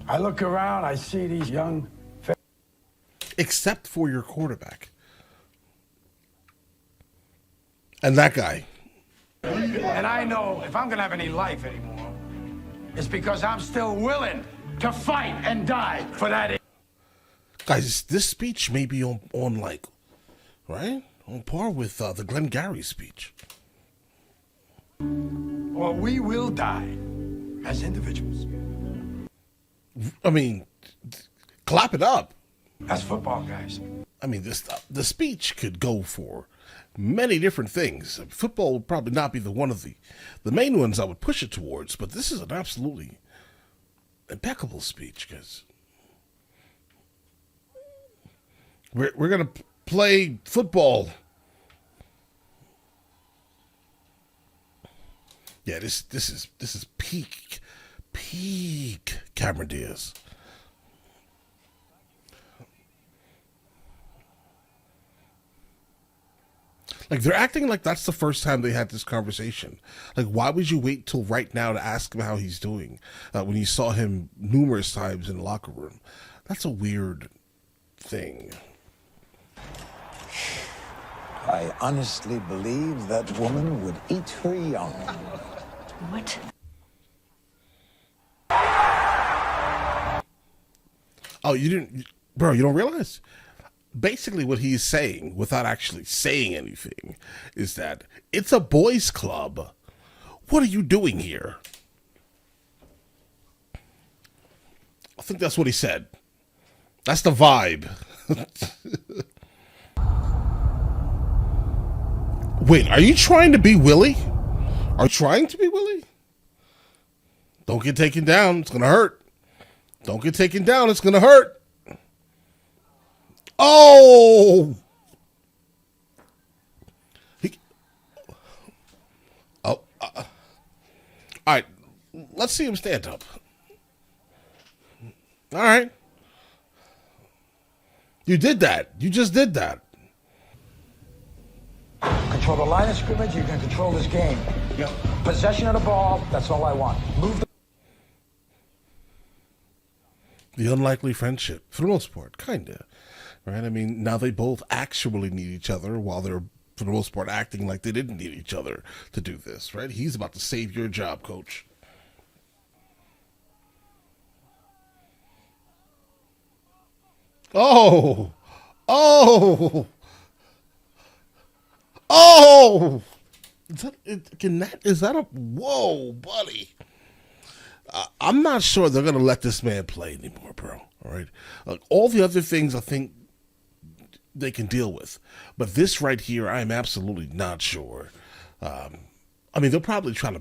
I look around, I see these young... Except for your quarterback. And that guy. And I know if I'm going to have any life anymore, it's because I'm still willing to fight and die for that. Guys, this speech may be on like, right? On par with the Glengarry speech. Or we will die as individuals. I mean, clap it up. That's football, guys. I mean, the speech could go for many different things. Football would probably not be one of the main ones I would push it towards, but this is an absolutely impeccable speech, guys. We're gonna play football. Yeah, this is peak Cameron Diaz. Like, they're acting like that's the first time they had this conversation. Like, why would you wait till right now to ask him how he's doing when you saw him numerous times in the locker room? That's a weird thing. I honestly believe that woman would eat her young. What? Oh, you didn't... Bro, you don't realize? Basically what he's saying, without actually saying anything, is that it's a boys' club. What are you doing here? I think that's what he said. That's the vibe. Wait, are you trying to be Willie? Are you trying to be Willie? Don't get taken down. It's going to hurt. Don't get taken down. It's going to hurt. Oh! All right. Let's see him stand up. All right. You did that. You just did that. Control the line of scrimmage, you can control this game. Yep. Possession of the ball, that's all I want. Move The unlikely friendship, for the most part, kinda. Right? I mean, now they both actually need each other while they're, for the most part, acting like they didn't need each other to do this, right? He's about to save your job, coach. Oh! Oh! Oh! Is that a... Whoa, buddy. I'm not sure they're going to let this man play anymore, bro. All right? All the other things I think they can deal with. But this right here, I am absolutely not sure. I mean, they'll probably try to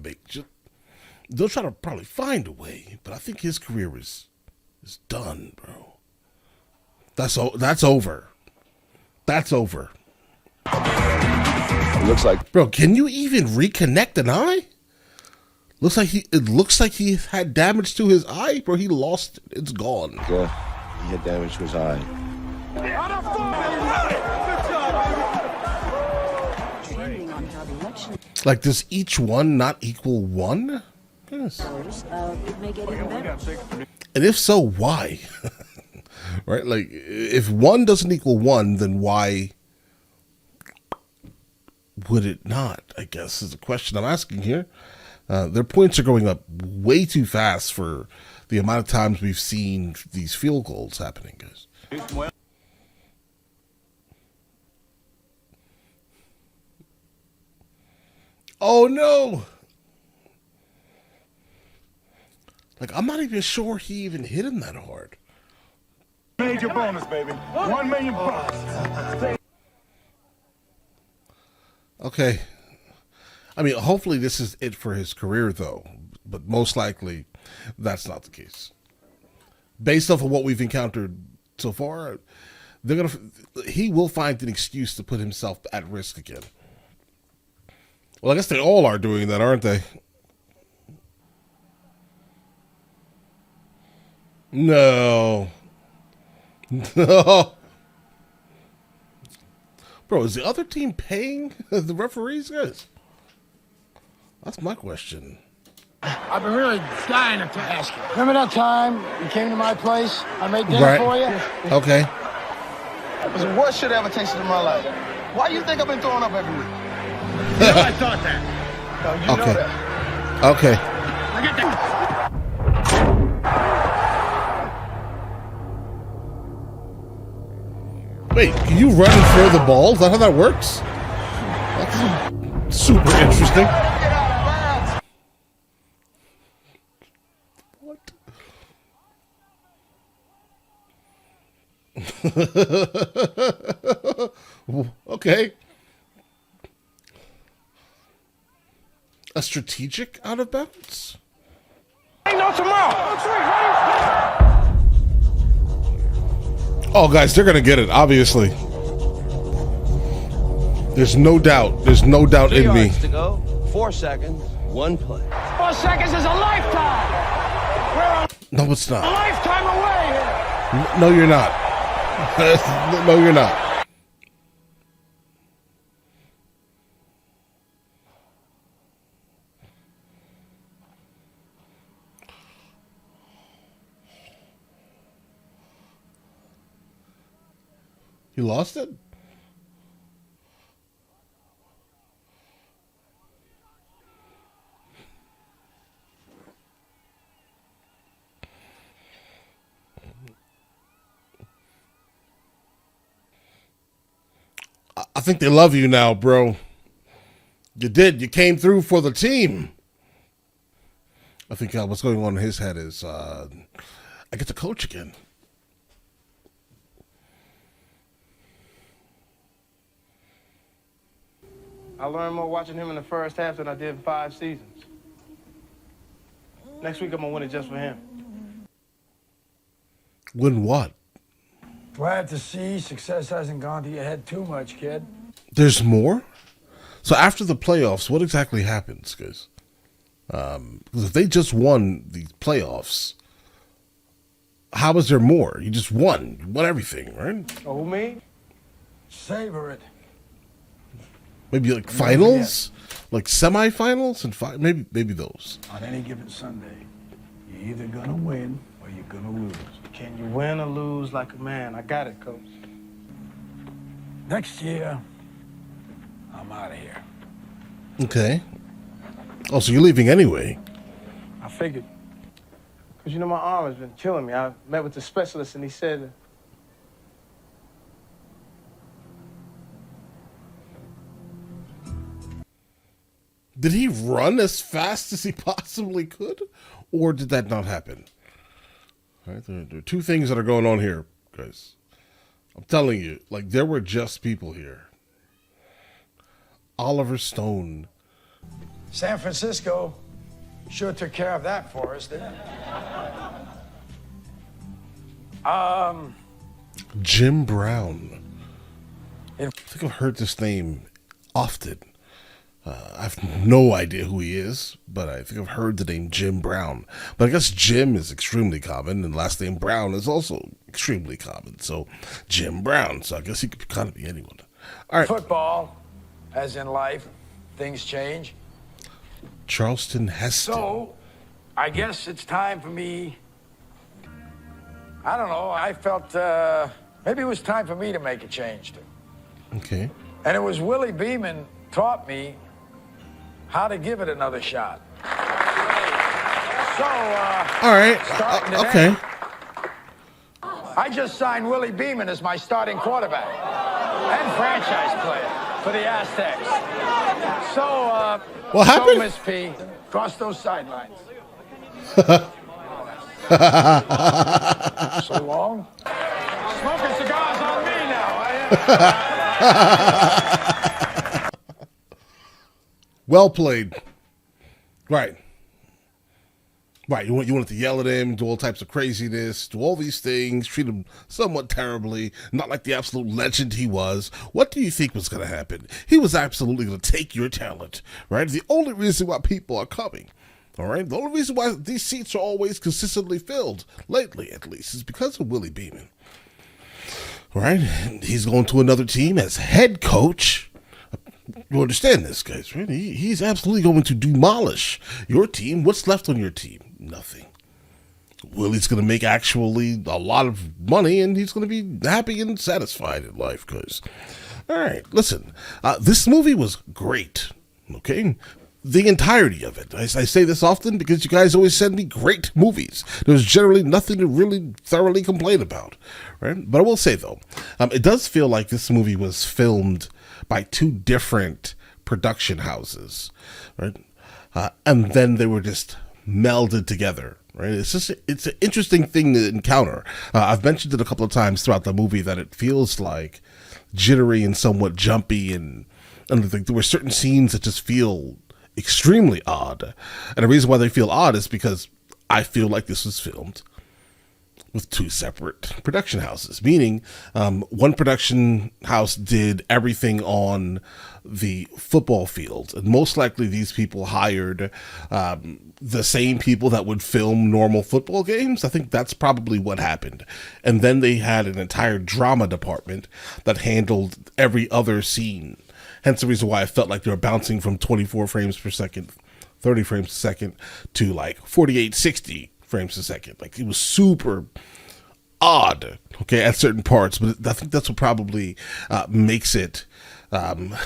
they'll try to probably find a way, but I think his career is done, bro. That's over. That's over. It looks like, bro, can you even reconnect an eye? It looks like he had damage to his eye, bro. He lost it. It's gone. Yeah, he had damage to his eye. Like, does each one not equal one? Yes. And if so, why? Right? Like, if one doesn't equal one, then why would it not? I guess is the question I'm asking here. Their points are going up way too fast for the amount of times we've seen these field goals happening, guys. Oh no! Like, I'm not even sure he even hit him that hard. Major bonus, baby. $1 million bucks. Okay. I mean, hopefully this is it for his career, though. But most likely, that's not the case. Based off of what we've encountered so far, he will find an excuse to put himself at risk again. Well, I guess they all are doing that, aren't they? No. No. Bro, is the other team paying the referees, guys? That's my question. I've been really dying to ask you. Remember that time you came to my place? I made dinner Right. for you? Okay. It was the worst shit I ever tasted in my life. Why do you think I've been throwing up every week? You know I thought that. No, you know Okay. that. Okay. Forget that. Wait, can you run and throw the ball? Is that how that works? That's super interesting. What? Okay. A strategic out of bounds? Ain't no tomorrow. Oh, guys, they're going to get it, obviously. There's no doubt. There's no doubt in me. To go. 4 seconds. 1 play. 4 seconds is a lifetime. We're No, it's a not. lifetime away here. No, you're not. No, you're not. You lost it? I think they love you now, bro. You did. You came through for the team. I think what's going on in his head is I get to coach again. I learned more watching him in the first half than I did in 5 seasons. Next week, I'm going to win it just for him. Win what? Glad to see success hasn't gone to your head too much, kid. There's more? So after the playoffs, what exactly happens, guys? Because if they just won the playoffs, how is there more? You just won. You won everything, right? Oh, who, me? Savor it. Maybe like finals? Like semifinals? And maybe those. On any given Sunday, you're either gonna win or you're gonna lose. Can you win or lose like a man? I got it, Coach. Next year, I'm out of here. Okay. Oh, so you're leaving anyway. I figured. Because, you know, my arm has been killing me. I met with the specialist, and he said... Did he run as fast as he possibly could? Or did that not happen? Right, there are two things that are going on here, guys. I'm telling you, like, there were just people here. Oliver Stone. San Francisco sure took care of that for us, didn't it? Jim Brown. I think I've heard this name often. I have no idea who he is, but I think I've heard the name Jim Brown. But I guess Jim is extremely common, and last name Brown is also extremely common. So Jim Brown. So I guess he could kind of be anyone. All right. Football, as in life, things change. Charleston Heston. So, I guess it's time for me. I don't know. I felt maybe it was time for me to make a change too. Okay. And it was Willie Beeman taught me how to give it another shot. So, all right. Okay. I just signed Willie Beeman as my starting quarterback and franchise player for the Aztecs. So, what happened? So, Miss P, cross those sidelines. So long. Smoking cigars on me now. Well played. Right. Right. You wanted to yell at him, do all types of craziness, do all these things, treat him somewhat terribly, not like the absolute legend he was. What do you think was going to happen? He was absolutely going to take your talent, right? The only reason why people are coming, all right? The only reason why these seats are always consistently filled, lately at least, is because of Willie Beeman. All right? He's going to another team as head coach. You understand this, guys, right? He's absolutely going to demolish your team. What's left on your team? Nothing. Willie's going to make actually a lot of money, and he's going to be happy and satisfied in life, guys. All right, listen. This movie was great, okay? The entirety of it. I say this often because you guys always send me great movies. There's generally nothing to really thoroughly complain about, right? But I will say, though, it does feel like this movie was filmed by two different production houses, right? And then they were just melded together, right? It's an interesting thing to encounter. I've mentioned it a couple of times throughout the movie that it feels like jittery and somewhat jumpy, and there were certain scenes that just feel extremely odd. And the reason why they feel odd is because I feel like this was filmed with two separate production houses, meaning one production house did everything on the football field, and most likely these people hired the same people that would film normal football games. I think that's probably what happened. And then they had an entire drama department that handled every other scene. Hence the reason why I felt like they were bouncing from 24 frames per second, 30 frames a second to like 48, 60 frames a second. Like, it was super odd, okay, at certain parts, but I think that's what probably makes it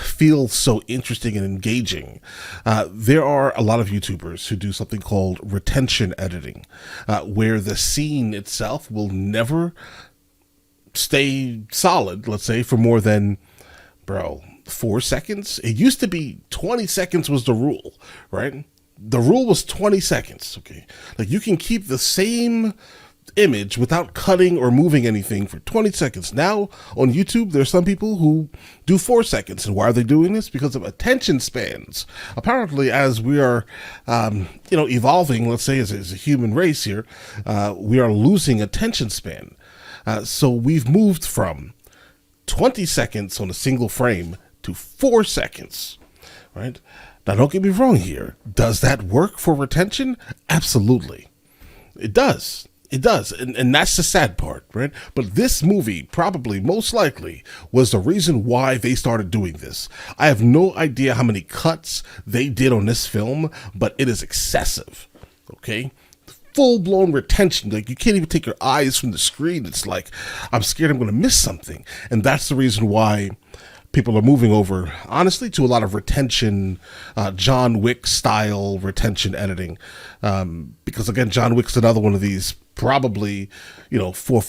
feel so interesting and engaging. There are a lot of YouTubers who do something called retention editing, where the scene itself will never stay solid, let's say, for more than, 4 seconds. It used to be 20 seconds was the rule, right? The rule was 20 seconds, okay? Like, you can keep the same image without cutting or moving anything for 20 seconds. Now on YouTube, there's some people who do 4 seconds. And why are they doing this? Because of attention spans. Apparently, as we are, evolving, let's say as a human race here, we are losing attention span. So we've moved from 20 seconds on a single frame to 4 seconds, right? Now, don't get me wrong here. Does that work for retention? Absolutely. It does. It does, and that's the sad part, right? But this movie probably, most likely, was the reason why they started doing this. I have no idea how many cuts they did on this film, but it is excessive, okay? Full-blown retention. Like, you can't even take your eyes from the screen. It's like, I'm scared I'm going to miss something. And that's the reason why people are moving over, honestly, to a lot of retention, John Wick-style retention editing. Because, again, John Wick's another one of these probably, 3, 4,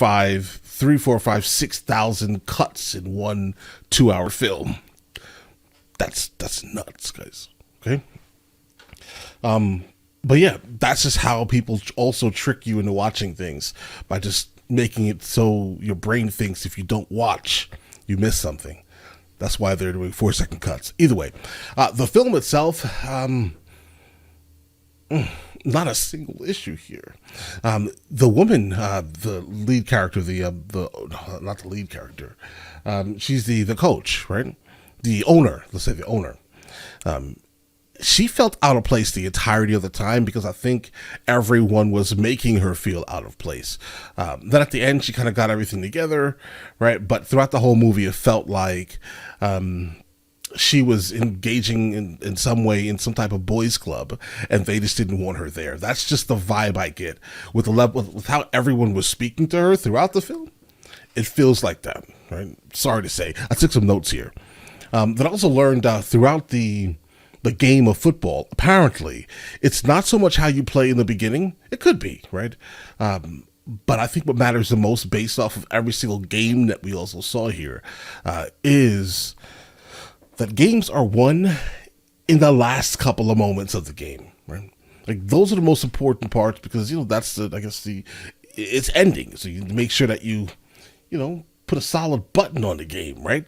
5, 6,000 cuts in 1 2-hour film. That's nuts, guys. Okay? But yeah, that's just how people also trick you into watching things, by just making it so your brain thinks if you don't watch, you miss something. That's why they're doing 4-second cuts. Either way, the film itself, not a single issue here. The woman, the lead character, not the lead character, she's the coach, right? The owner, let's say the owner. She felt out of place the entirety of the time because I think everyone was making her feel out of place. Then at the end, she kind of got everything together, right? But throughout the whole movie, it felt like she was engaging in some way in some type of boys club, and they just didn't want her there. That's just the vibe I get with the level, with how everyone was speaking to her throughout the film. It feels like that, right? Sorry to say. I took some notes here. Then I also learned throughout the game of football, apparently, it's not so much how you play in the beginning. It could be, right? But I think what matters the most, based off of every single game that we also saw here, is that games are won in the last couple of moments of the game, right? Like, those are the most important parts because, that's it's ending. So you make sure that you put a solid button on the game, right?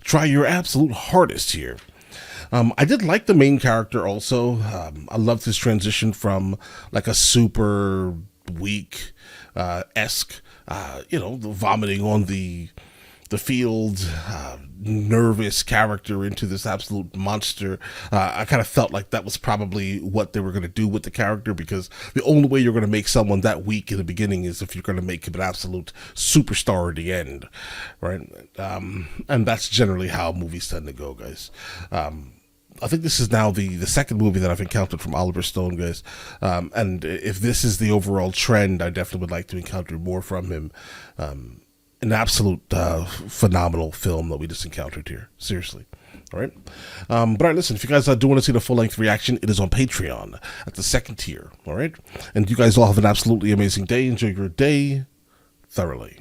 Try your absolute hardest here. I did like the main character also. I loved his transition from like a super weak esque, the vomiting on the field, nervous character into this absolute monster. I kind of felt like that was probably what they were going to do with the character, because the only way you're going to make someone that weak in the beginning is if you're going to make him an absolute superstar at the end, right? And that's generally how movies tend to go, guys. I think this is now the second movie that I've encountered from Oliver Stone, guys. And if this is the overall trend, I definitely would like to encounter more from him. An absolute phenomenal film that we just encountered here. Seriously. All right. But all right, listen, if you guys do want to see the full-length reaction, it is on Patreon at the second tier. All right. And you guys all have an absolutely amazing day. Enjoy your day thoroughly.